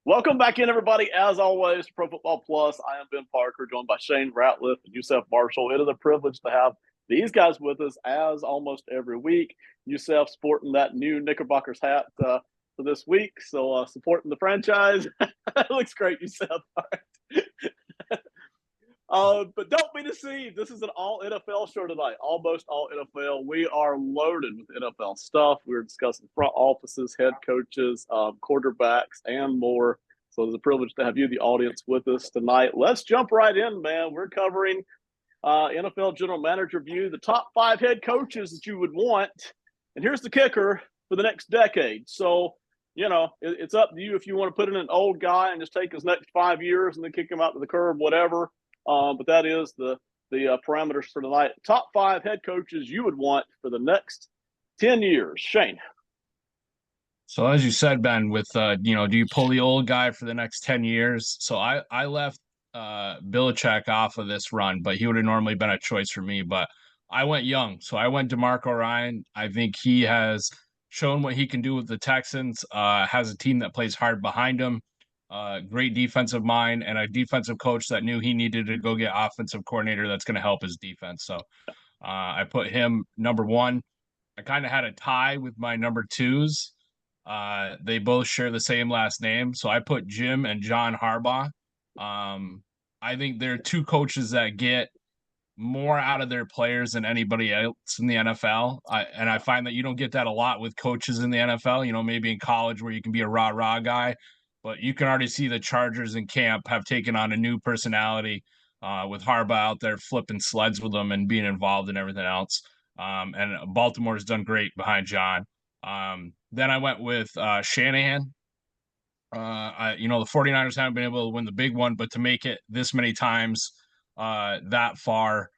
Welcome back in, everybody. As always, Pro Football Plus. I am Ben Parker, joined by Shane Ratliff and Yusef Marshall. It is a privilege to have these guys with us as almost every week. Yusef sporting that new Knickerbockers hat for this week, so supporting the franchise. It looks great, Yusef. All right. But don't be deceived. This is an all NFL show tonight, almost all NFL. We are loaded with NFL stuff. We're discussing front offices, head coaches, quarterbacks, and more. So it's a privilege to have you, the audience, with us tonight. Let's jump right in, man. We're covering NFL general manager view, the top 5 head coaches that you would want. And here's the kicker for the next decade. So, it's up to you if you want to put in an old guy and just take his next 5 years and then kick him out to the curb, whatever. But that is the parameters for tonight. Top 5 head coaches you would want for the next 10 years. Shane. So as you said, Ben, with do you pull the old guy for the next 10 years? So I left Belichick off of this run, but he would have normally been a choice for me. But I went young. So I went DeMarco Ryan. I think he has shown what he can do with the Texans, has a team that plays hard behind him. Great defensive mind and a defensive coach that knew he needed to go get offensive coordinator that's going to help his defense. So I put him number 1. I kind of had a tie with my number 2s. They both share the same last name, so I put Jim and John Harbaugh. I think they're 2 coaches that get more out of their players than anybody else in the NFL. And I find that you don't get that a lot with coaches in the NFL, maybe in college where you can be a rah-rah guy. But you can already see the Chargers in camp have taken on a new personality with Harbaugh out there flipping sleds with them and being involved in everything else. And Baltimore's done great behind John. Then I went with Shanahan. The 49ers haven't been able to win the big one, but to make it this many times that far,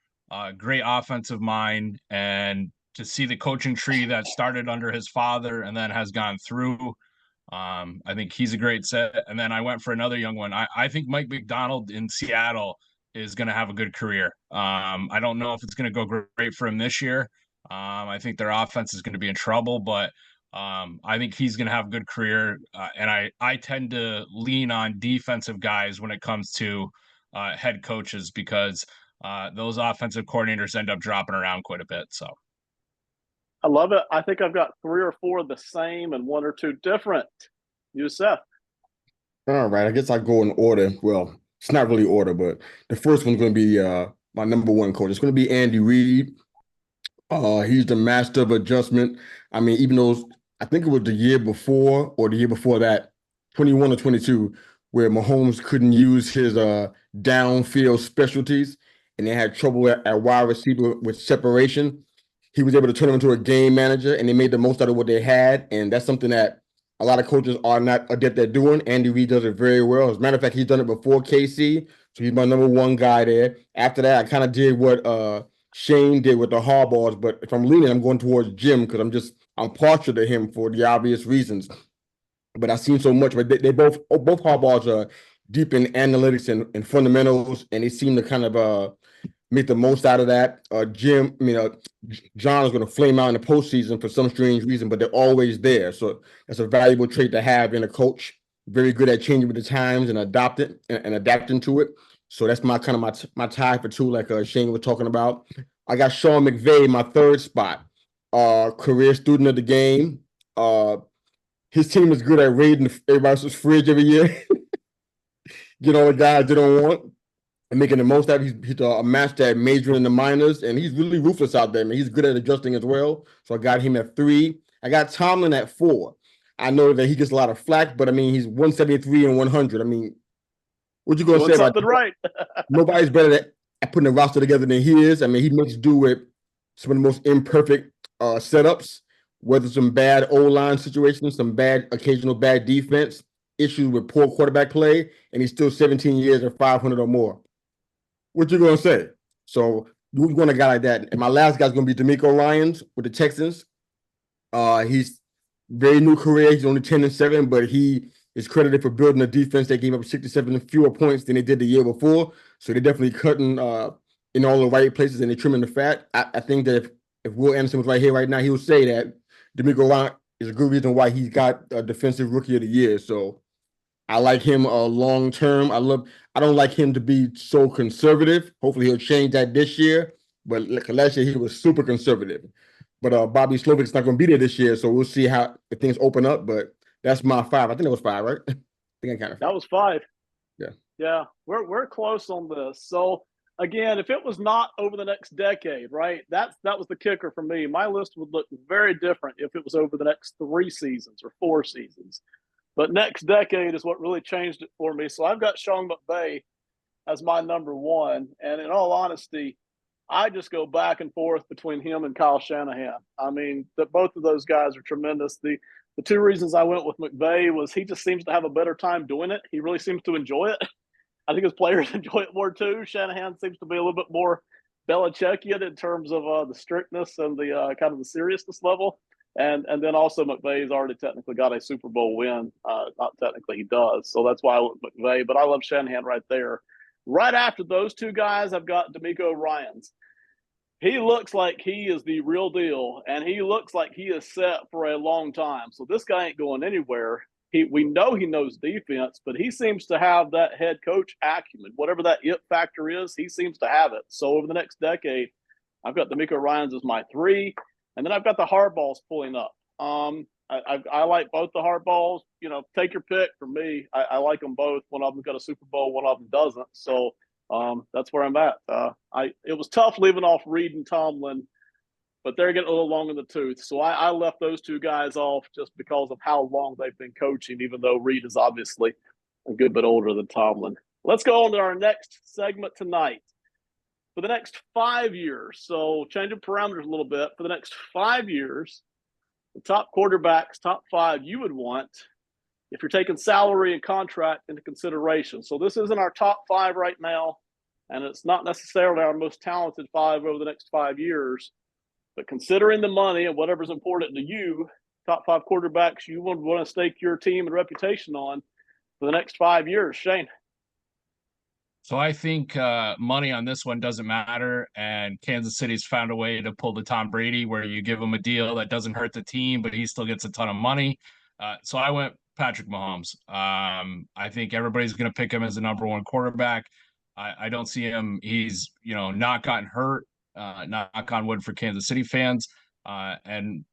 great offensive mind, and to see the coaching tree that started under his father and then has gone through. I think he's a great set. And then I went for another young one. I think Mike McDonald in Seattle is going to have a good career. I don't know if it's going to go great for him this year. I think their offense is going to be in trouble, but I think he's going to have a good career. And I tend to lean on defensive guys when it comes to head coaches because those offensive coordinators end up dropping around quite a bit. So. I love it. I think I've got 3 or 4 the same and 1 or 2 different. Yusef. All right, I guess I go in order. Well, it's not really order, but the first one's going to be my number 1 coach. It's going to be Andy Reid. He's the master of adjustment. I mean, even though I think it was the year before or the year before that, 21 or 22, where Mahomes couldn't use his downfield specialties and they had trouble at wide receiver with separation. He was able to turn him into a game manager, and they made the most out of what they had. And that's something that a lot of coaches are not adept at doing. Andy Reid does it very well. As a matter of fact, he's done it before KC, so he's my number 1 guy there. After that, I kind of did what Shane did with the Harbaughs, but if I'm leaning, I'm going towards Jim because I'm partial to him for the obvious reasons. But I've seen so much. But they both Harbaughs are deep in analytics and fundamentals, and they seem to kind of make the most out of that. John is going to flame out in the postseason for some strange reason, but they're always there. So that's a valuable trait to have in a coach. Very good at changing with the times and adapting to it. So that's my tie for 2, like Shane was talking about. I got Sean McVay, my 3rd spot. Career student of the game. His team is good at raiding everybody else's fridge every year. Get all the guys they don't want and making the most out of it. He's a master at majoring in the minors, and he's really ruthless out there, man. He's good at adjusting as well. So I got him at 3. I got Tomlin at 4. I know that he gets a lot of flack, but I mean, he's 173 and 100. I mean, what you going to say about something right? Nobody's better at putting a roster together than he is. I mean, he makes do with some of the most imperfect setups, whether some bad O-line situations, some occasional bad defense, issues with poor quarterback play, and he's still 17 years or 500 or more. What you gonna say? So we're going to a guy like that. And my last guy's gonna be DeMeco Ryans with the Texans. He's very new career. He's only 10-7, but he is credited for building a defense that gave up 67 fewer points than they did the year before. So they're definitely cutting in all the right places and they're trimming the fat. I think that if Will Anderson was right here right now, he would say that DeMeco Ryan is a good reason why he's got a defensive rookie of the year. So I like him long term. I don't like him to be so conservative. Hopefully he'll change that this year. But last year he was super conservative. But Bobby Slovik's not going to be there this year, so we'll see how if things open up. But that's my 5. I think it was 5, right? I think I kind of That was 5. Yeah. Yeah, we're close on this. So again, if it was not over the next decade, right? That was the kicker for me. My list would look very different if it was over the next 3 seasons or 4 seasons. But next decade is what really changed it for me. So I've got Sean McVay as my number 1. And in all honesty, I just go back and forth between him and Kyle Shanahan. I mean, both of those guys are tremendous. The 2 reasons I went with McVay was he just seems to have a better time doing it. He really seems to enjoy it. I think his players enjoy it more too. Shanahan seems to be a little bit more Belichickian in terms of the strictness and the kind of the seriousness level. And then also McVay's already technically got a Super Bowl win. Not technically, he does. So that's why I went McVay. But I love Shanahan right there. Right after those 2 guys, I've got DeMeco Ryans. He looks like he is the real deal, and he looks like he is set for a long time. So this guy ain't going anywhere. We know he knows defense, but he seems to have that head coach acumen. Whatever that it factor is, he seems to have it. So over the next decade, I've got DeMeco Ryans as my 3, and then I've got the Harbaughs pulling up. I like both the Harbaughs. You know, take your pick. For me, I like them both. One of them's got a Super Bowl, one of them doesn't. So that's where I'm at. It was tough leaving off Reid and Tomlin, but they're getting a little long in the tooth. So I left those 2 guys off just because of how long they've been coaching, even though Reid is obviously a good bit older than Tomlin. Let's go on to our next segment tonight. For the next 5 years, so changing parameters a little bit, for the next 5 years, the top quarterbacks, top 5 you would want if you're taking salary and contract into consideration. So this isn't our top 5 right now, and it's not necessarily our most talented 5 over the next 5 years. But considering the money and whatever's important to you, top 5 quarterbacks you would want to stake your team and reputation on for the next 5 years. Shane. So I think money on this one doesn't matter, and Kansas City's found a way to pull the Tom Brady where you give him a deal that doesn't hurt the team, but he still gets a ton of money. So I went Patrick Mahomes. I think everybody's going to pick him as the number 1 quarterback. I don't see him. He's not gotten hurt. Knock on wood for Kansas City fans, and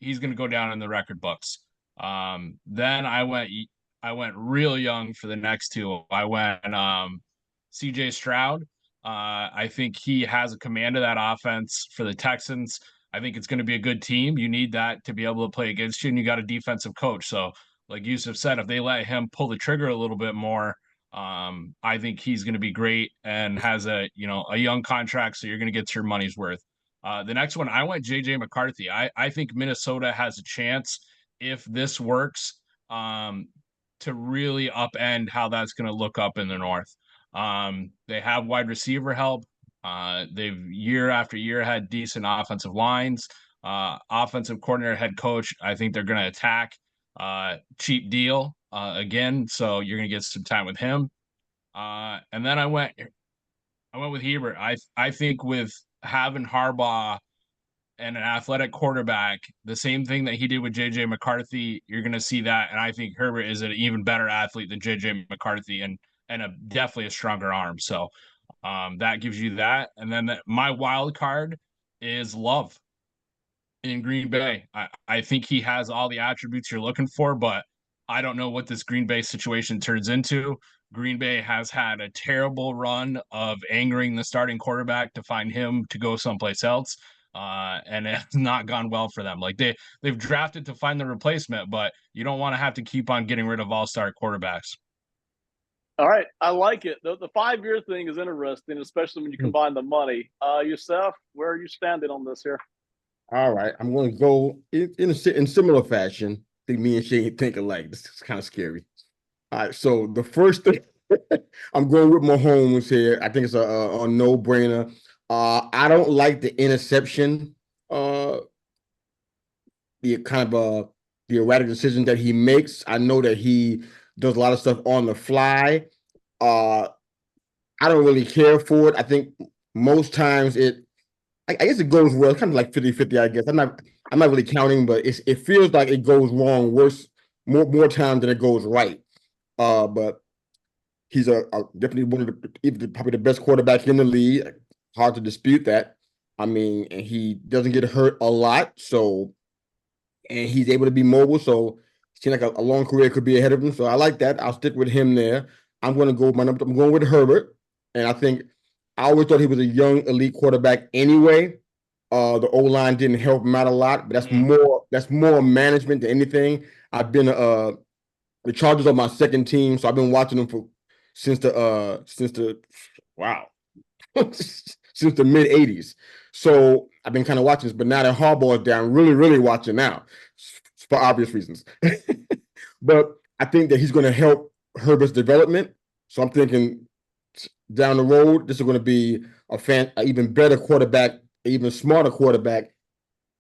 he's going to go down in the record books. Then I went real young for the next 2. I went CJ Stroud. I think he has a command of that offense for the Texans. I think it's going to be a good team. You need that to be able to play against you, and you got a defensive coach. So, like Yusuf said, if they let him pull the trigger a little bit more, I think he's going to be great and has a young contract, so you're going to get your money's worth. The next one, I went JJ McCarthy. I think Minnesota has a chance if this works. To really upend how that's going to look up in the North. They have wide receiver help. They've year after year had decent offensive lines. Offensive coordinator, head coach, I think they're going to attack. Cheap deal again, so you're going to get some time with him. And then I went with Hebert. I think with having Harbaugh and an athletic quarterback, the same thing that he did with JJ McCarthy, you're going to see that. And I think Herbert is an even better athlete than JJ McCarthy and definitely a stronger arm. So that gives you that. And then my wild card is Love in Green Bay. I think he has all the attributes you're looking for, but I don't know what this Green Bay situation turns into. Green Bay has had a terrible run of angering the starting quarterback to find him to go someplace else. And it has not gone well for them. Like they've drafted to find the replacement, but you don't want to have to keep on getting rid of all-star quarterbacks. All right, I like it. The 5-year thing is interesting, especially when you combine the money. Yourself, where are you standing on this here? All right, I'm going to go in similar fashion. I think me and Shane think alike. This is kind of scary. All right, so the first thing, I'm going with Mahomes here. I think it's a no-brainer. I don't like the interception, the kind of the erratic decision that he makes. I know that he does a lot of stuff on the fly. I don't really care for it. I think most times I guess it goes well. It's kind of like 50-50, I guess. I'm not really counting, but it feels like it goes wrong more times than it goes right. But he's definitely one of probably the best quarterbacks in the league. Hard to dispute that. I mean, and he doesn't get hurt a lot, so and he's able to be mobile. So it seems like a long career could be ahead of him. So I like that. I'll stick with him there. I'm going to go with my number. I'm going with Herbert, and I think I always thought he was a young elite quarterback anyway. The O line didn't help him out a lot, but that's more management than anything. I've been the Chargers are my second team, so I've been watching them for since the wow since the mid '80s. So I've been kind of watching this, but now that Harbaugh is down, really, really watching now for obvious reasons. But I think that he's going to help Herbert's development. So I'm thinking down the road, this is going to be an even better quarterback, an even smarter quarterback.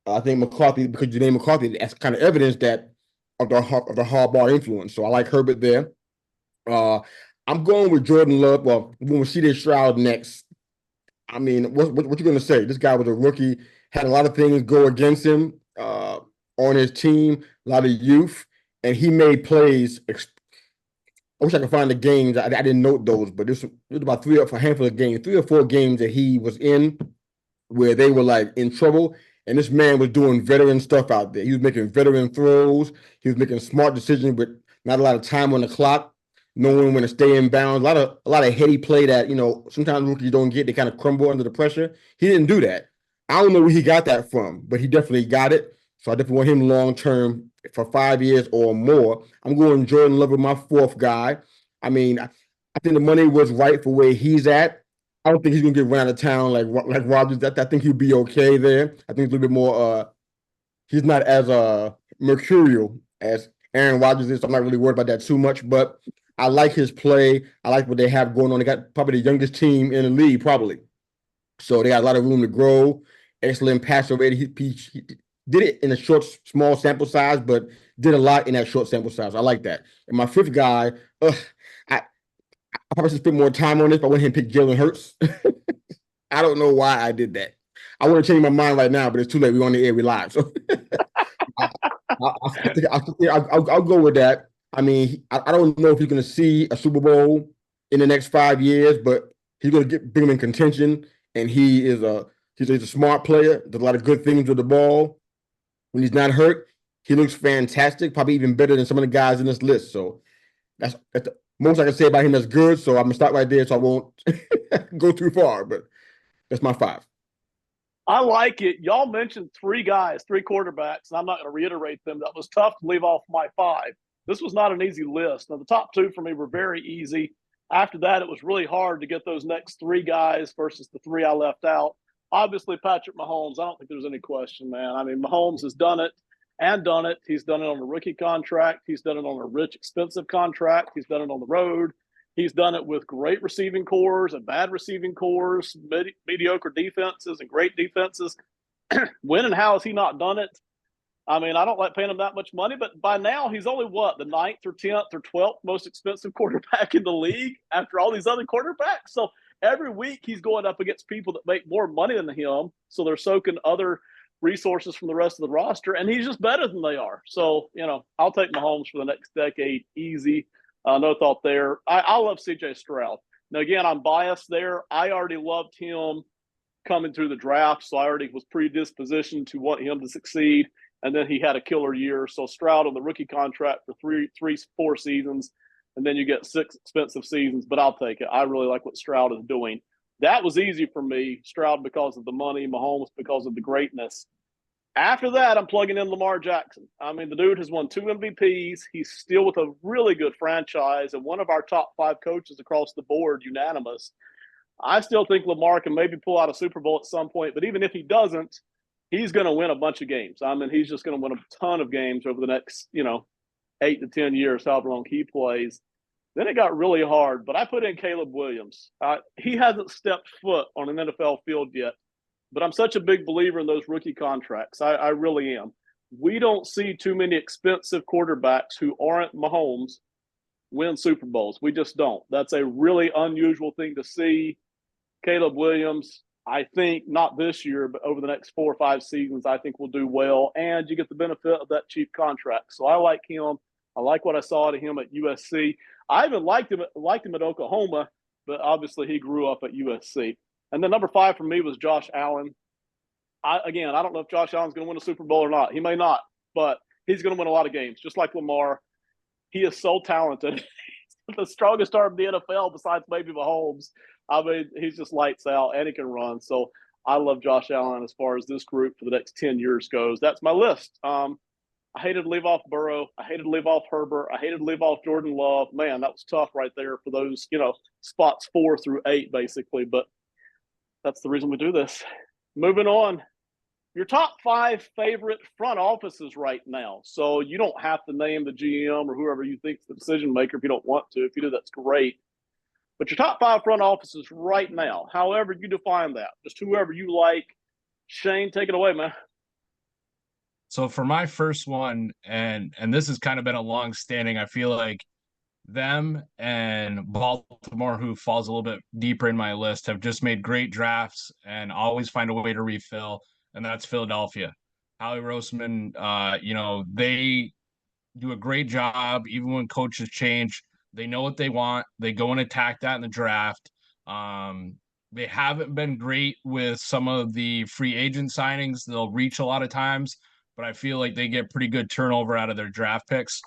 I think McCarthy, because you name McCarthy, that's kind of evidence that of the Harbaugh influence. So I like Herbert there. I'm going with Jordan Love. Well, when we see this Stroud next, I mean, what you going to say? This guy was a rookie, had a lot of things go against him on his team, a lot of youth, and he made plays. I wish I could find the games. I didn't note those, but this was about a handful of games, 3 or 4 games that he was in where they were like in trouble. And this man was doing veteran stuff out there. He was making veteran throws. He was making smart decisions with not a lot of time on the clock, knowing when to stay in bounds. A lot of heady play that, sometimes rookies don't get. They kind of crumble under the pressure. He didn't do that. I don't know where he got that from, but he definitely got it. So I definitely want him long term for 5 years or more. I'm going Jordan Love with my 4th guy. I mean, I think the money was right for where he's at. I don't think he's gonna get run out of town like Rodgers. I think he'll be okay there. I think he's a little bit more. He's not as mercurial as Aaron Rodgers is. So I'm not really worried about that too much. But I like his play. I like what they have going on. They got probably the youngest team in the league, probably. So they got a lot of room to grow. Excellent passer rating. He did it in a small sample size, but did a lot in that short sample size. I like that. And my 5th guy, I probably should spend more time on this, but I went ahead and pick Jalen Hurts. I don't know why I did that. I want to change my mind right now, but it's too late. We're on the air. We live. So I'll go with that. I mean, I don't know if he's going to see a Super Bowl in the next 5 years, but he's going to bring him in contention. And he's a smart player. Does a lot of good things with the ball. When he's not hurt, he looks fantastic. Probably even better than some of the guys in this list. So that's the most I can say about him that's good. So I'm gonna stop right there, so I won't go too far. But that's my 5. I like it. Y'all mentioned 3 guys, 3 quarterbacks, and I'm not going to reiterate them. That was tough to leave off my 5. This was not an easy list. Now, the top 2 for me were very easy. After that, it was really hard to get those next 3 guys versus the 3 I left out. Obviously, Patrick Mahomes, I don't think there's any question, man. I mean, Mahomes has done it and done it. He's done it on a rookie contract. He's done it on a rich, expensive contract. He's done it on the road. He's done it with great receiving cores and bad receiving cores, mediocre defenses and great defenses. When and how has he not done it? I mean, I don't like paying him that much money, but by now he's only the 9th or 10th or 12th most expensive quarterback in the league after all these other quarterbacks. So every week he's going up against people that make more money than him. So they're soaking other resources from the rest of the roster, and he's just better than they are. So, I'll take Mahomes for the next decade, easy. No thought there. I love CJ Stroud. Now, again, I'm biased there. I already loved him coming through the draft, so I already was predispositioned to want him to succeed. And then he had a killer year. So Stroud on the rookie contract for 4 seasons, and then you get 6 expensive seasons. But I'll take it. I really like what Stroud is doing. That was easy for me. Stroud because of the money, Mahomes because of the greatness. After that, I'm plugging in Lamar Jackson. I mean, the dude has won 2 MVPs. He's still with a really good franchise and one of our top 5 coaches across the board, unanimous. I still think Lamar can maybe pull out a Super Bowl at some point, but even if he doesn't, he's going to win a bunch of games. I mean, he's just going to win a ton of games over the next, 8 to 10 years, however long he plays. Then it got really hard, but I put in Caleb Williams. He hasn't stepped foot on an NFL field yet, but I'm such a big believer in those rookie contracts. I really am. We don't see too many expensive quarterbacks who aren't Mahomes win Super Bowls. We just don't. That's a really unusual thing to see. Caleb Williams, I think not this year, but over the next 4 or 5 seasons, I think will do well. And you get the benefit of that cheap contract. So I like him. I like what I saw out of him at USC. I even liked him at Oklahoma, but obviously he grew up at USC. And then number 5 for me was Josh Allen. I don't know if Josh Allen's going to win a Super Bowl or not. He may not, but he's going to win a lot of games, just like Lamar. He is so talented. The strongest arm in the NFL besides maybe Mahomes. I mean, he's just lights out, and he can run. So I love Josh Allen as far as this group for the next 10 years goes. That's my list. I hated to leave off Burrow. I hated to leave off Herbert. I hated to leave off Jordan Love. Man, that was tough right there for those, spots 4 through 8, basically. But that's the reason we do this. Moving on. Your top 5 favorite front offices right now. So you don't have to name the GM or whoever you think's the decision maker if you don't want to. If you do, that's great. But your top 5 front offices right now, however you define that, just whoever you like. Shane, take it away, man. So for my first one, and this has kind of been a long standing, I feel like them and Baltimore, who falls a little bit deeper in my list, have just made great drafts and always find a way to refill, and that's Philadelphia. Howie Roseman, they do a great job, even when coaches change. They know what they want. They go and attack that in the draft. They haven't been great with some of the free agent signings. They'll reach a lot of times, but I feel like they get pretty good turnover out of their draft picks.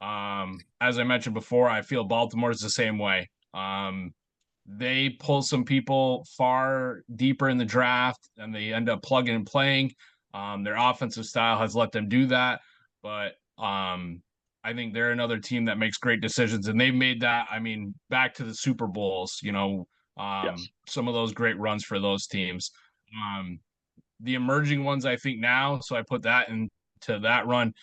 As I mentioned before, I feel Baltimore's the same way. They pull some people far deeper in the draft and they end up plugging and playing. Their offensive style has let them do that, but I think they're another team that makes great decisions, and they've made that, back to the Super Bowls, Yes. some of those great runs for those teams. The emerging ones, I think now, so I put that into that run.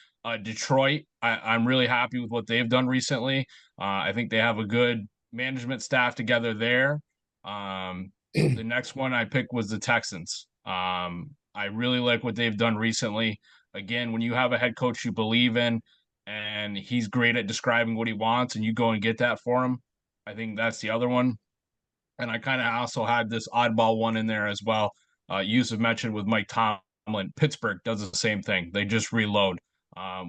Detroit, I'm really happy with what they've done recently. I think they have a good management staff together there. The next one I picked was the Texans. I really like what they've done recently. Again, when you have a head coach you believe in and he's great at describing what he wants and you go and get that for him, I think that's the other one. And I kind of also had this oddball one in there as well. Yusuf mentioned with Mike Tomlin, Pittsburgh does the same thing. They just reload.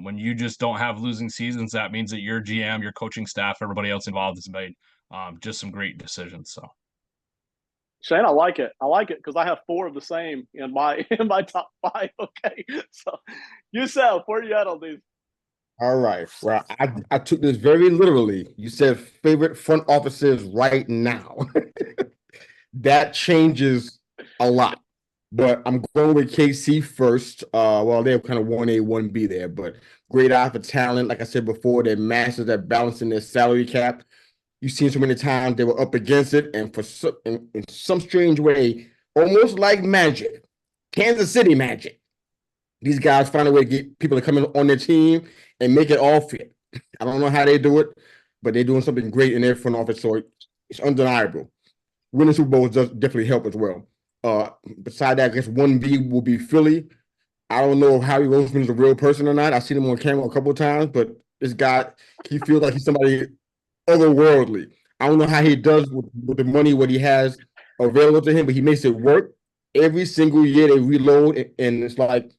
When you just don't have losing seasons, that means that your GM, your coaching staff, everybody else involved has made just some great decisions. So, Shane, I like it. I like it because I have 4 of the same in my top 5. Okay, so Yusuf, where are you at on these? All right. Well, I took this very literally. You said favorite front offices right now. That changes a lot. But I'm going with KC first. Well, they're kind of 1A, 1B there, but great eye for talent. Like I said before, they're masters at balancing their salary cap. You've seen so many times they were up against it, and in some strange way, almost like magic, Kansas City magic. These guys find a way to get people to come in on their team and make it all fit. I don't know how they do it, but they're doing something great in their front office, so it's undeniable. Winning Super Bowls does definitely help as well. Beside that, I guess 1B will be Philly. I don't know if Howie Roseman is a real person or not. I've seen him on camera a couple of times, but this guy, he feels like he's somebody otherworldly. I don't know how he does with the money, what he has available to him, but he makes it work. Every single year they reload, and it's like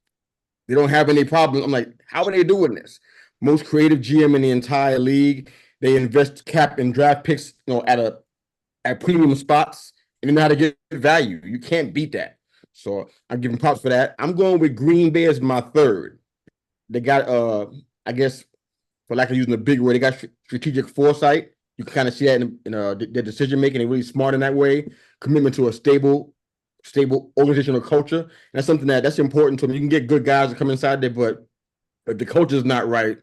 they don't have any problem. I'm like, how are they doing this? Most creative GM in the entire league. They invest cap and draft picks, at premium spots, and they know how to get value. You can't beat that. So I'm giving props for that. I'm going with Green Bay as my third. They got, I guess, for lack of using a big word, they got strategic foresight. You can kind of see that in their decision making. They're really smart in that way. Commitment to a stable organizational culture. And that's something that's important to them. You can get good guys to come inside there, but if the culture is not right,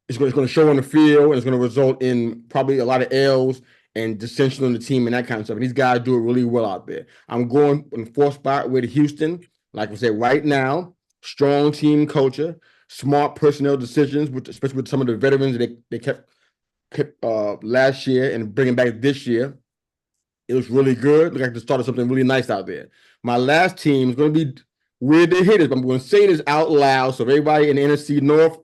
it's going to show on the field, and it's going to result in probably a lot of L's and dissension on the team and that kind of stuff. And these guys do it really well out there. I'm going in the 4th spot with Houston. Like I said, right now, strong team culture, smart personnel decisions, especially with some of the veterans they kept last year and bringing back this year. It was really good. Looked like they started something really nice out there. My last team is going to be weird to hit it, but I'm going to say this out loud so everybody in the NFC North,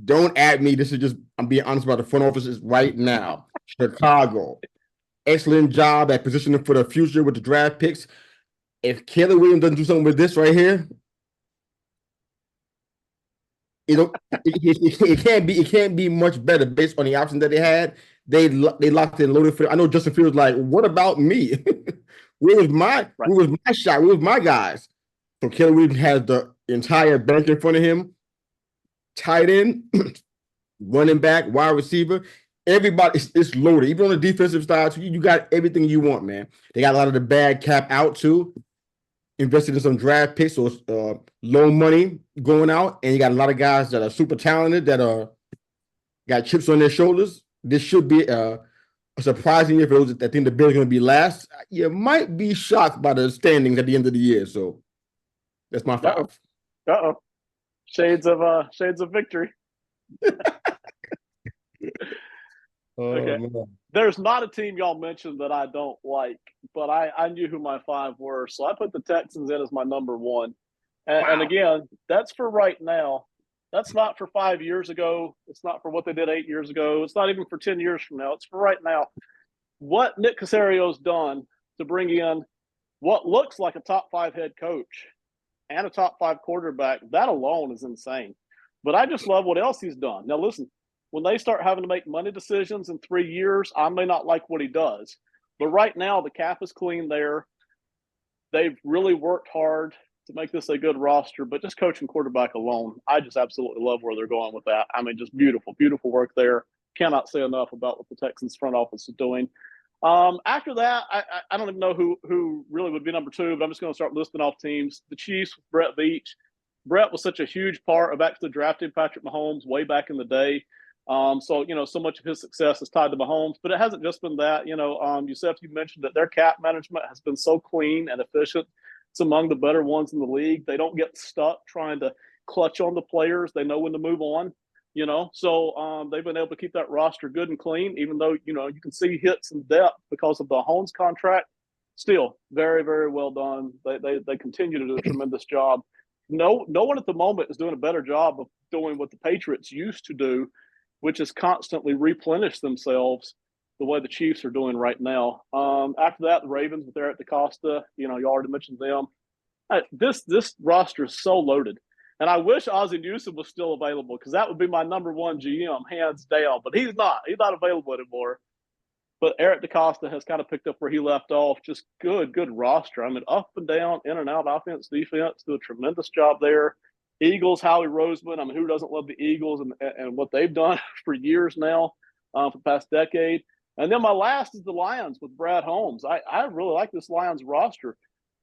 don't at me. This is just, I'm being honest about the front offices right now. Chicago. Excellent job at positioning for the future with the draft picks. If Caleb Williams doesn't do something with this right here, it can't be much better based on the options that they had. They locked in loaded for. I know Justin Fields like, what about me? Right. where was my shot? Where was my guys? So Caleb Williams has the entire bank in front of him, tight end, running back, wide receiver. Everybody it's loaded. Even on the defensive side, so you got everything you want, man. They got a lot of the bad cap out too. Invested in some draft picks or low money going out, and you got a lot of guys that are super talented that are got chips on their shoulders. This should be surprising if it was. I think the Bills are going to be last. You might be shocked by the standings at the end of the year. So that's my 5. Uh-oh. Shades of victory. Okay. Man. There's not a team y'all mentioned that I don't like, but I knew who my 5 were. So I put the Texans in as my number 1. And again, that's for right now. That's not for 5 years ago. It's not for what they did 8 years ago. It's not even for 10 years from now. It's for right now. What Nick Caserio's done to bring in what looks like a top 5 head coach and a top 5 quarterback, that alone is insane. But I just love what else he's done. Now, listen, when they start having to make money decisions in 3 years, I may not like what he does. But right now, the cap is clean there. They've really worked hard to make this a good roster, but just coaching quarterback alone, I just absolutely love where they're going with that. I mean, just beautiful, beautiful work there. Cannot say enough about what the Texans front office is doing. After that, I don't even know who really would be number 2, but I'm just going to start listing off teams. The Chiefs, Brett Veach. Brett was such a huge part of actually drafting Patrick Mahomes way back in the day. So, so much of his success is tied to Mahomes, but it hasn't just been that. Yusef, you mentioned that their cap management has been so clean and efficient. It's among the better ones in the league. They don't get stuck trying to clutch on the players. They know when to move on, So they've been able to keep that roster good and clean, even though, you can see hits in depth because of the Mahomes contract. Still, very, very well done. They continue to do a tremendous job. No one at the moment is doing a better job of doing what the Patriots used to do, which is constantly replenish themselves the way the Chiefs are doing right now. After that, the Ravens with Eric DeCosta, you already mentioned them. This roster is so loaded. And I wish Ozzie Newsome was still available because that would be my number 1 GM, hands down. But he's not. He's not available anymore. But Eric DeCosta has kind of picked up where he left off. Just good roster. I mean, up and down, in and out, offense, defense, do a tremendous job there. Eagles, Howie Roseman. I mean, who doesn't love the Eagles and what they've done for years now, for the past decade? And then my last is the Lions with Brad Holmes. I really like this Lions roster,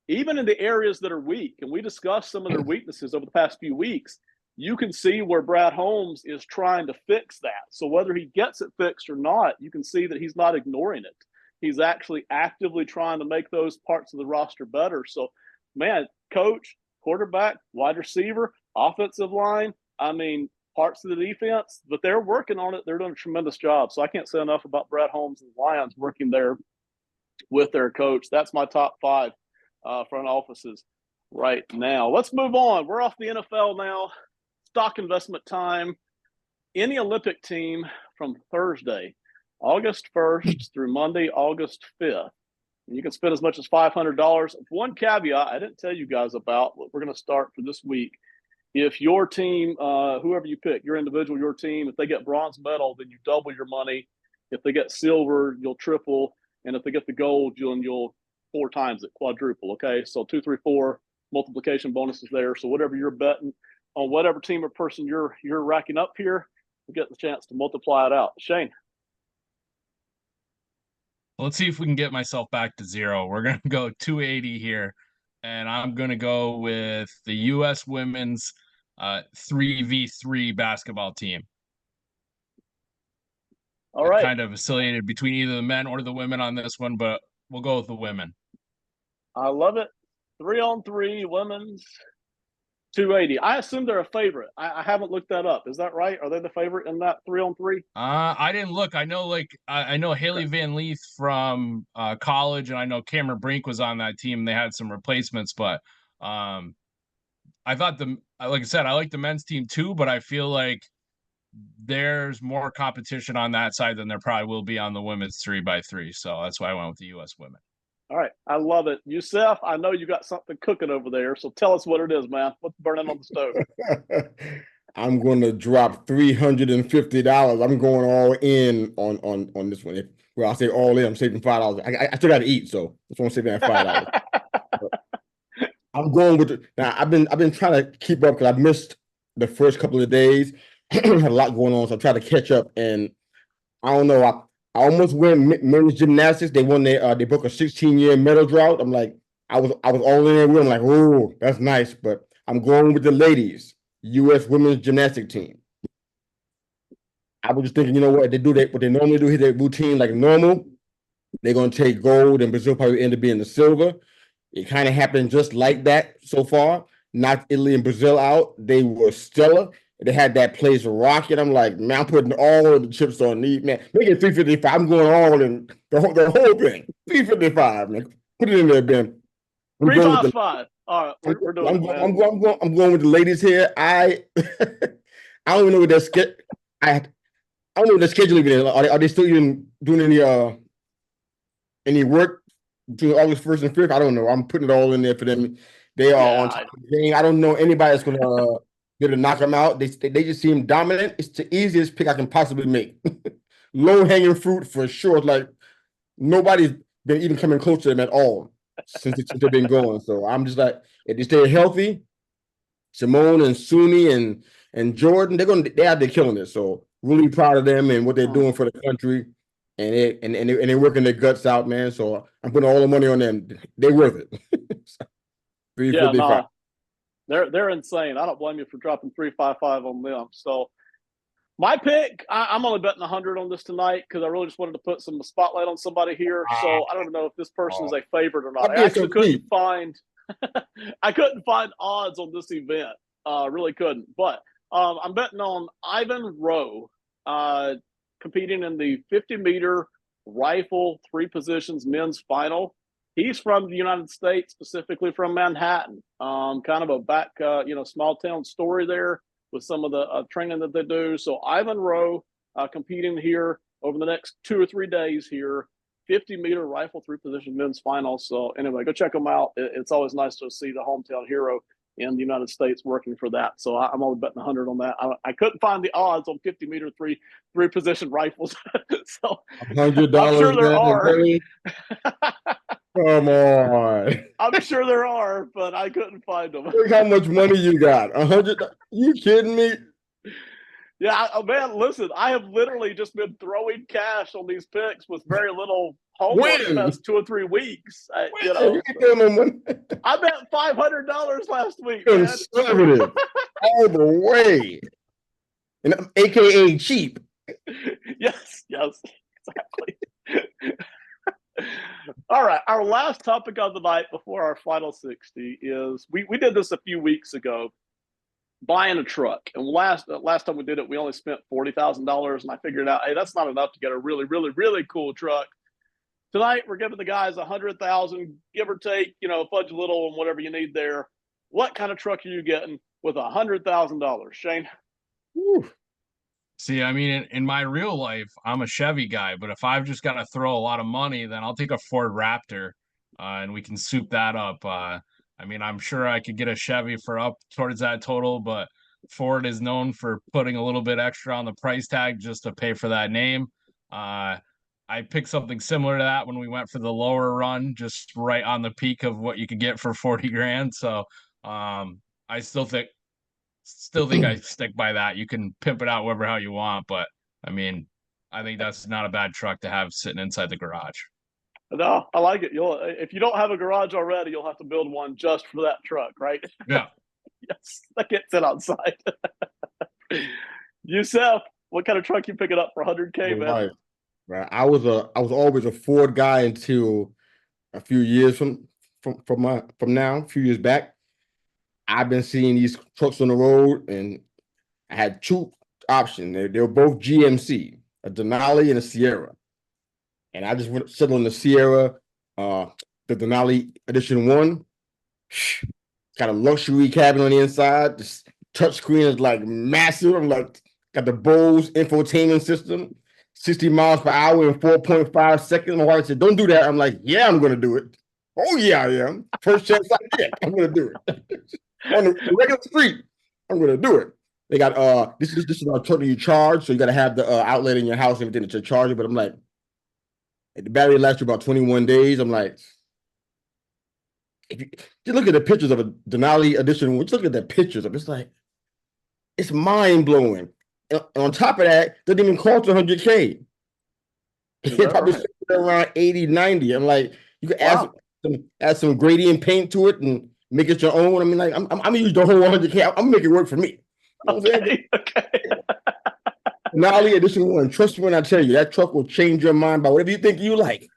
even in the areas that are weak. And we discussed some of their weaknesses over the past few weeks. You can see where Brad Holmes is trying to fix that. So whether he gets it fixed or not, you can see that he's not ignoring it. He's actually actively trying to make those parts of the roster better. So, man, coach, quarterback, wide receiver, offensive line, I mean, parts of the defense, but they're working on it. They're doing a tremendous job. So I can't say enough about Brad Holmes and the Lions working there with their coach. That's my top 5 front offices right now. Let's move on. We're off the NFL now. Stock investment time. Any Olympic team from Thursday, August 1st through Monday, August 5th. And you can spend as much as $500. One caveat I didn't tell you guys about, what we're going to start for this week. If your team, whoever you pick, your individual, your team, if they get bronze medal, then you double your money. If they get silver, you'll triple. And if they get the gold, you'll 4 times it, quadruple. Okay. So 2, 3, 4 multiplication bonuses there. So whatever you're betting on, whatever team or person you're racking up here, you get the chance to multiply it out. Shane. Let's see if we can get myself back to 0. We're going to go 280 here, and I'm going to go with the U.S. women's 3v3 basketball team. All right. Kind of affiliated between either the men or the women on this one, but we'll go with the women. I love it. 3-on-3 women's 280. I assume they're a favorite. I haven't looked that up. Is that right? Are they the favorite in that 3-on-3? I didn't look. I know, I know Haley Van Leith from college, and I know Cameron Brink was on that team. They had some replacements, but I thought like I said, I like the men's team too, but I feel like there's more competition on that side than there probably will be on the women's 3x3. So that's why I went with the U.S. women. All right. I love it. Yusef, I know you got something cooking over there, so tell us what it is, man. What's burning on the stove? I'm going to drop $350. I'm going all in on this one. Well, I say all in. I'm saving $5. I still got to eat, so that's why I'm saving that $5. I'm going with now. I've been trying to keep up because I missed the first couple of days. Had a lot going on, so I'm trying to catch up. And I don't know. I almost went men's gymnastics. They won they broke a 16-year medal drought. I'm like, I was all in there with them. Like, oh, that's nice. But I'm going with the ladies, U.S. women's gymnastic team. I was just thinking, you know what? What they normally do, hit their routine like normal. They're gonna take gold, and Brazil probably end up being the silver. It kind of happened just like that so far. Knocked Italy and Brazil out. They were stellar. They had that place rocking. I'm like, man, I'm putting all of the chips on these, man. Make it 355. I'm going all in the whole thing. 355, man. Put it in there, Ben. 355. All right, we're doing it. I'm going with the ladies here. I I don't even know what their I don't know what their schedule even is. Are they still even doing any work between August 1st and 5th? I don't know. I'm putting it all in there for them. They are on top of the game. I don't know anybody that's going to be able to knock them out. They just seem dominant. It's the easiest pick I can possibly make. Low-hanging fruit for sure. Like, nobody's been even coming close to them at all since they've been going. So I'm just like, if they stay healthy, Simone and Suni and Jordan, they're out there killing it. So really proud of them and what they're doing for the country. And they're working their guts out, man. So I'm putting all the money on them. They're worth it. Yeah, nah, they're insane. I don't blame you for dropping 355 on them. So my pick, I'm only betting 100 on this tonight because I really just wanted to put some spotlight on somebody here. So I don't know if this person is a favorite or not. I actually couldn't find I couldn't find odds on this event. Really couldn't. But I'm betting on Ivan Rowe. Competing in the 50-meter rifle 3 positions men's final. He's from the United States, specifically from Manhattan. Kind of a back, small town story there with some of the training that they do. So Ivan Rowe competing here over the next 2 or 3 days here, 50-meter rifle 3 position men's final. So anyway, go check them out. It's always nice to see the hometown hero in the United States working for that. So I'm only betting 100 on that. I couldn't find the odds on 50-meter three position rifles. So $100. I'm sure there are. Come on. I'm sure there are, but I couldn't find them. Look how much money you got. 100. You kidding me? Yeah, man, listen, I have literally just been throwing cash on these picks with very little homework the past 2 or 3 weeks. I bet $500 last week. Conservative. All the way. And AKA cheap. Yes, exactly. All right, our last topic of the night before our final 60 is we did this a few weeks ago. Buying a truck, and last time we did it, we only spent $40,000, and I figured out, hey, that's not enough to get a really, really, really cool truck. Tonight, we're giving the guys $100,000, give or take, fudge a little and whatever you need there. What kind of truck are you getting with $100,000, Shane? Whew. See, I mean, in my real life, I'm a Chevy guy, but if I've just got to throw a lot of money, then I'll take a Ford Raptor, and we can soup that up. I mean, I'm sure I could get a Chevy for up towards that total, but Ford is known for putting a little bit extra on the price tag just to pay for that name. I picked something similar to that when we went for the lower run, just right on the peak of what you could get for 40 grand. So I still think I stick by that. You can pimp it out wherever how you want, but I mean, I think that's not a bad truck to have sitting inside the garage. No, I like it. If you don't have a garage already, you'll have to build one just for that truck, right? Yeah. Yes, I can't sit outside. Yusef, what kind of truck you picking up for 100K, man? Right. I was always a Ford guy until a few years from now, a few years back. I've been seeing these trucks on the road, and I had 2 options. They were both GMC, a Denali and a Sierra. And I just went settled on the Sierra, the Denali Edition 1. Got a luxury cabin on the inside. The touchscreen is like massive. I'm like, got the Bose infotainment system, 60 miles per hour in 4.5 seconds. My wife said, don't do that. I'm like, yeah, I'm going to do it. Oh, yeah, I am. First chance I get, I'm going to do it. On the regular street, I'm going to do it. They got this is a truck that you charge, so you got to have the outlet in your house and everything to charge it. But I'm like, the battery lasts you about 21 days. I'm like, if you just look at the pictures of a Denali edition, just look at the pictures of it, it's like it's mind blowing. And on top of that, it doesn't even cost 100K. It probably Right? around 80, 90. I'm like, you could Wow. add some gradient paint to it and make it your own. I mean, like, I'm gonna use the whole 100K. I'm gonna make it work for me. You know what I'm saying? Okay. Denali Edition 1. Trust me when I tell you, that truck will change your mind by whatever you think you like.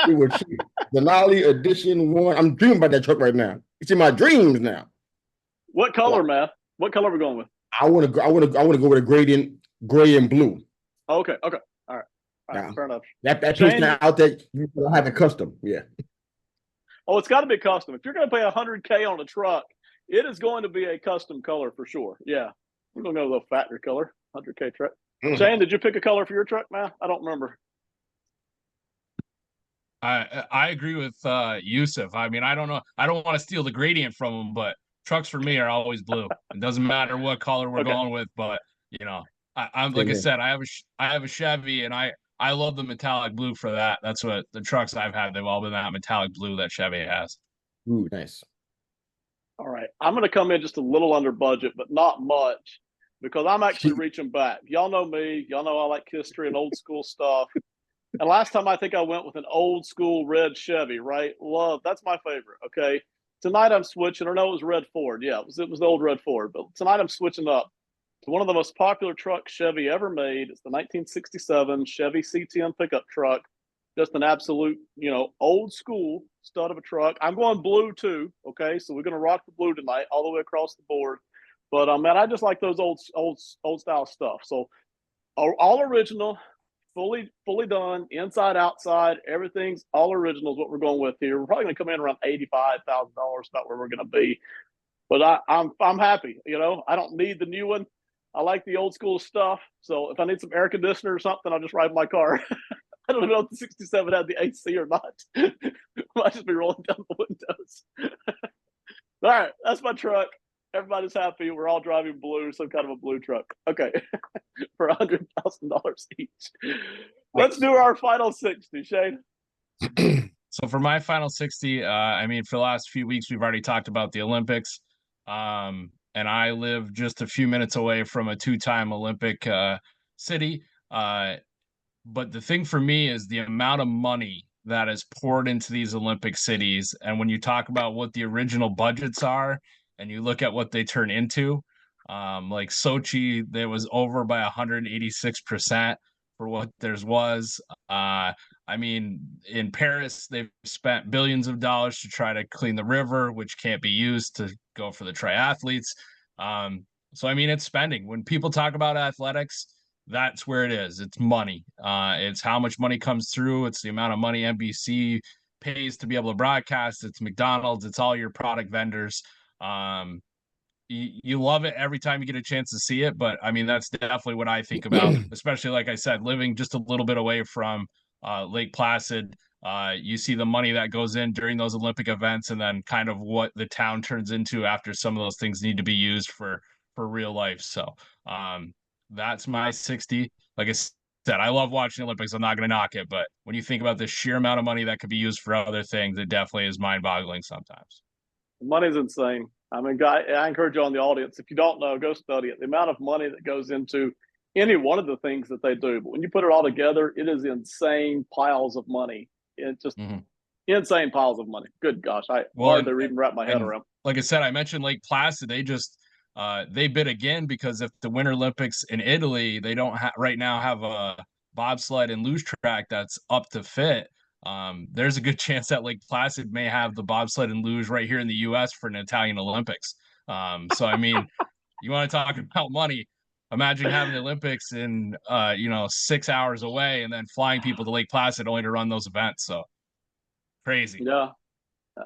It will change. Denali Edition 1. I'm dreaming about that truck right now. It's in my dreams now. What color, man? What color are we going with? I want to go with a gradient gray and blue. Okay. All right. Fair enough. That Shane, piece out there, you will have it custom. Yeah. Oh, it's got to be custom. If you're going to pay 100K on a truck, it is going to be a custom color for sure. Yeah. We're going to go with a factory color, 100K truck. Shane, did you pick a color for your truck, man? I don't remember. I agree with Yusuf. I mean, I don't know. I don't want to steal the gradient from him, but trucks for me are always blue. It doesn't matter what color we're going with, but you know, I'm like I said, I have a Chevy, and I love the metallic blue for that. That's what the trucks I've had. They've all been that metallic blue that Chevy has. Ooh, nice. All right. I'm going to come in just a little under budget, but not much because I'm actually reaching back. Y'all know me. Y'all know I like history and old school stuff. And last time I think I went with an old school red Chevy, right? Love, that's my favorite. Okay. Tonight I'm switching, or no, it was red Ford. Yeah, it was the old red Ford. But tonight I'm switching up to one of the most popular trucks Chevy ever made. It's the 1967 Chevy C10 pickup truck. Just an absolute, old school stud of a truck. I'm going blue too. Okay, so we're gonna rock the blue tonight, all the way across the board. But man, I just like those old style stuff. So all original, fully done, inside, outside, everything's all original is what we're going with here. We're probably going to come in around $85,000, about where we're going to be. But I'm happy. I don't need the new one. I like the old school stuff. So if I need some air conditioner or something, I'll just ride my car. I don't know if the 67 had the AC or not. Might just be rolling down the windows. All right, that's my truck. Everybody's happy. We're all driving blue, some kind of a blue truck. Okay, for $100,000 each. Let's do our final 60, Shane. So for my final 60, I mean, for the last few weeks, we've already talked about the Olympics. And I live just a few minutes away from a two-time Olympic city. But the thing for me is the amount of money that is poured into these Olympic cities. And when you talk about what the original budgets are, and you look at what they turn into, like Sochi, there was over by 186% for what theirs was. I mean, in Paris, they've spent billions of dollars to try to clean the river, which can't be used to go for the triathletes. So, I mean, it's spending. When people talk about athletics, that's where it is. It's money. It's how much money comes through. It's the amount of money NBC pays to be able to broadcast. It's McDonald's. It's all your product vendors. You love it every time you get a chance to see it. But I mean, that's definitely what I think about, especially like I said, living just a little bit away from Lake Placid. You see the money that goes in during those Olympic events, and then kind of what the town turns into after some of those things need to be used for real life. So that's my 60. Like I said, I love watching the Olympics. I'm not going to knock it, but when you think about the sheer amount of money that could be used for other things, it definitely is mind-boggling sometimes. Money's insane. I mean, I encourage you on the audience, if you don't know, go study it. The amount of money that goes into any one of the things that they do. But when you put it all together, it is insane piles of money. It's just insane piles of money. Good gosh. Hard to even wrap my head around. Like I said, I mentioned Lake Placid. They bid again because if the Winter Olympics in Italy, they don't right now have a bobsled and luge track that's up to fit. There's a good chance that Lake Placid may have the bobsled and luge right here in the U.S. for an Italian Olympics. So I mean, you want to talk about money? Imagine having the Olympics in 6 hours away and then flying people to Lake Placid only to run those events. So crazy. Yeah.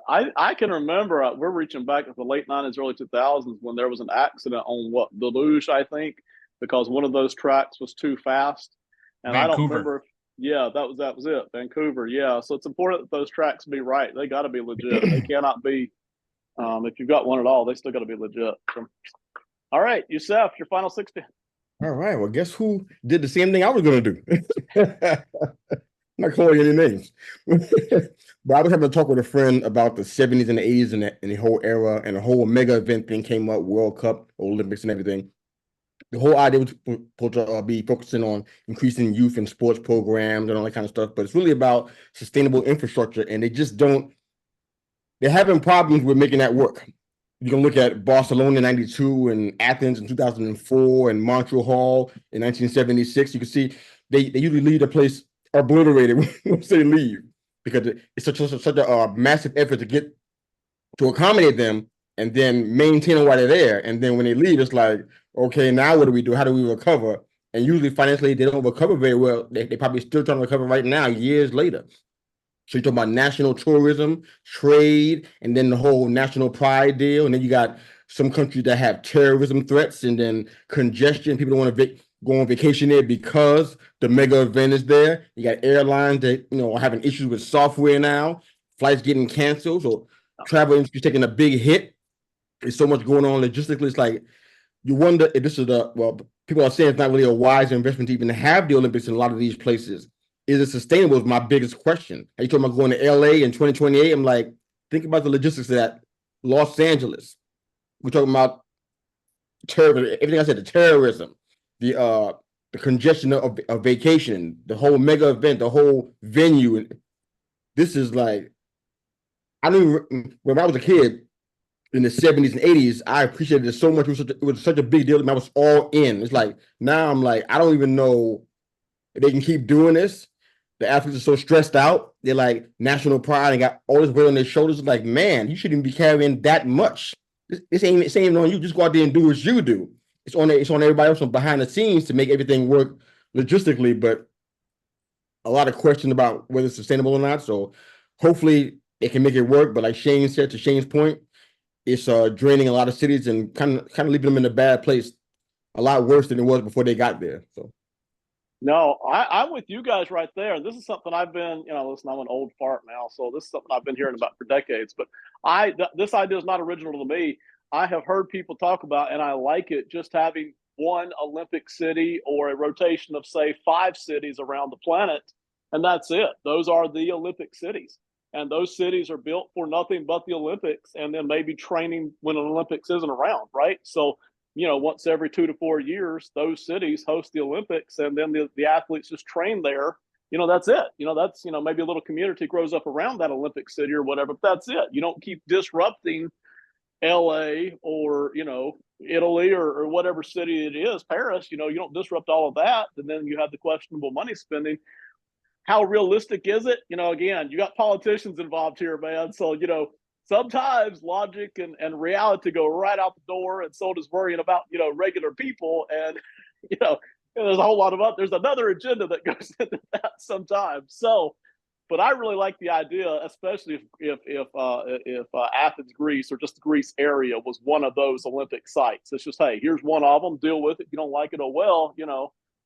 I can remember we're reaching back to the late 90s, early 2000s when there was an accident on the luge, I think, because one of those tracks was too fast. And Vancouver. I don't remember. Yeah, that was it. Vancouver. Yeah. So it's important that those tracks be right. They got to be legit. They cannot be, if you've got one at all, they still got to be legit. So, All right, Youssef, your final 60. All right. Well, guess who did the same thing I was going to do? I'm not calling any names. But I was having a talk with a friend about the 70s and the 80s and the whole era, and the whole mega event thing came up, World Cup, Olympics, and everything. The whole idea was supposed to be focusing on increasing youth and sports programs and all that kind of stuff. But it's really about sustainable infrastructure, and they're having problems with making that work. You can look at Barcelona in 92 and Athens in 2004 and Montreal in 1976. You can see they usually leave the place obliterated once they leave, because it's such a massive effort to accommodate them and then maintain them while they're there. And then when they leave, it's like, okay, now what do we do? How do we recover? And usually financially, they don't recover very well. They probably still trying to recover right now, years later. So you're talking about national tourism, trade, and then the whole national pride deal. And then you got some countries that have terrorism threats and then congestion. People don't want to go on vacation there because the mega event is there. You got airlines that are having issues with software now, flights getting canceled. So travel industry taking a big hit. There's so much going on logistically. It's like you wonder if this is people are saying it's not really a wise investment to even have the Olympics in a lot of these places. Is it sustainable is my biggest question. Are you talking about going to LA in 2028? I'm like, think about the logistics of that. Los Angeles. We're talking about terrorism, everything I said, the terrorism, the congestion of vacation, the whole mega event, the whole venue. And this is like, when I was a kid in the 70s and 80s, I appreciated it so much. It was such a big deal. I was all in. It's like, now I'm like, I don't even know if they can keep doing this. The athletes are so stressed out. They're like national pride and got all this weight on their shoulders. It's like, man, you shouldn't be carrying that much. This ain't on you. Just go out there and do what you do. It's on everybody else from behind the scenes to make everything work logistically. But a lot of question about whether it's sustainable or not. So hopefully they can make it work. But like Shane said, to Shane's point, it's draining a lot of cities and kind of leaving them in a bad place, a lot worse than it was before they got there. So. No, I'm with you guys right there. This is something I've been, listen, I'm an old fart now, so this is something I've been hearing about for decades. But this idea is not original to me. I have heard people talk about, and I like it, just having one Olympic city or a rotation of, say, 5 cities around the planet, and that's it. Those are the Olympic cities. And those cities are built for nothing but the Olympics, and then maybe training when an Olympics isn't around, right? So once every 2 to 4 years, those cities host the Olympics, and then the athletes just train there. That's it. That's, maybe a little community grows up around that Olympic city or whatever, but that's it. You don't keep disrupting LA or, Italy or whatever city it is, Paris, you don't disrupt all of that. And then you have the questionable money spending. How realistic is it? Again, you got politicians involved here, man. So, sometimes logic and reality go right out the door, and so does worrying about regular people. And there's a whole lot of there's another agenda that goes into that sometimes. So, but I really like the idea, especially if Athens, Greece, or just the Greece area was one of those Olympic sites. It's just, hey, here's one of them. Deal with it. You don't like it, oh well.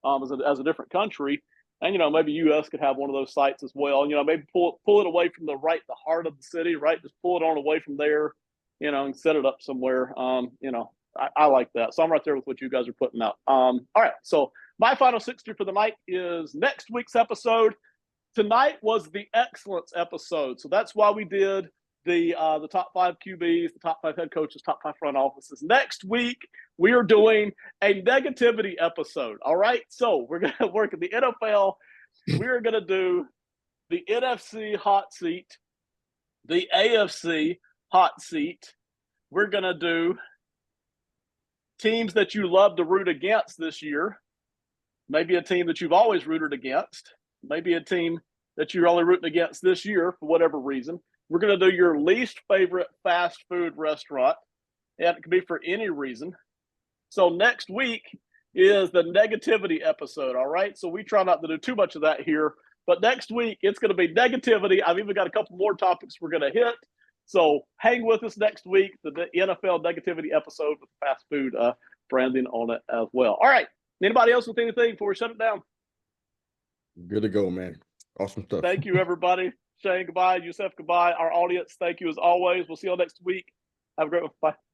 As a different country. And, maybe U.S. could have one of those sites as well. Maybe pull it away from the heart of the city, right? Just pull it on away from there, and set it up somewhere. I like that. So I'm right there with what you guys are putting out. All right. So my final 60 for the night is next week's episode. Tonight was the excellence episode. So that's why we did the top 5 QBs, the top 5 head coaches, top 5 front offices. Next week, we are doing a negativity episode. All right. So we're going to work at the NFL. We're going to do the NFC hot seat, the AFC hot seat. We're going to do teams that you love to root against this year. Maybe a team that you've always rooted against. Maybe a team that you're only rooting against this year for whatever reason. We're going to do your least favorite fast food restaurant. And it could be for any reason. So next week is the negativity episode, all right? So we try not to do too much of that here. But next week, it's going to be negativity. I've even got a couple more topics we're going to hit. So hang with us next week, the NFL negativity episode with fast food branding on it as well. All right. Anybody else with anything before we shut it down? Good to go, man. Awesome stuff. Thank you, everybody. Shane, goodbye. Youssef, goodbye. Our audience, thank you as always. We'll see you all next week. Have a great one. Bye.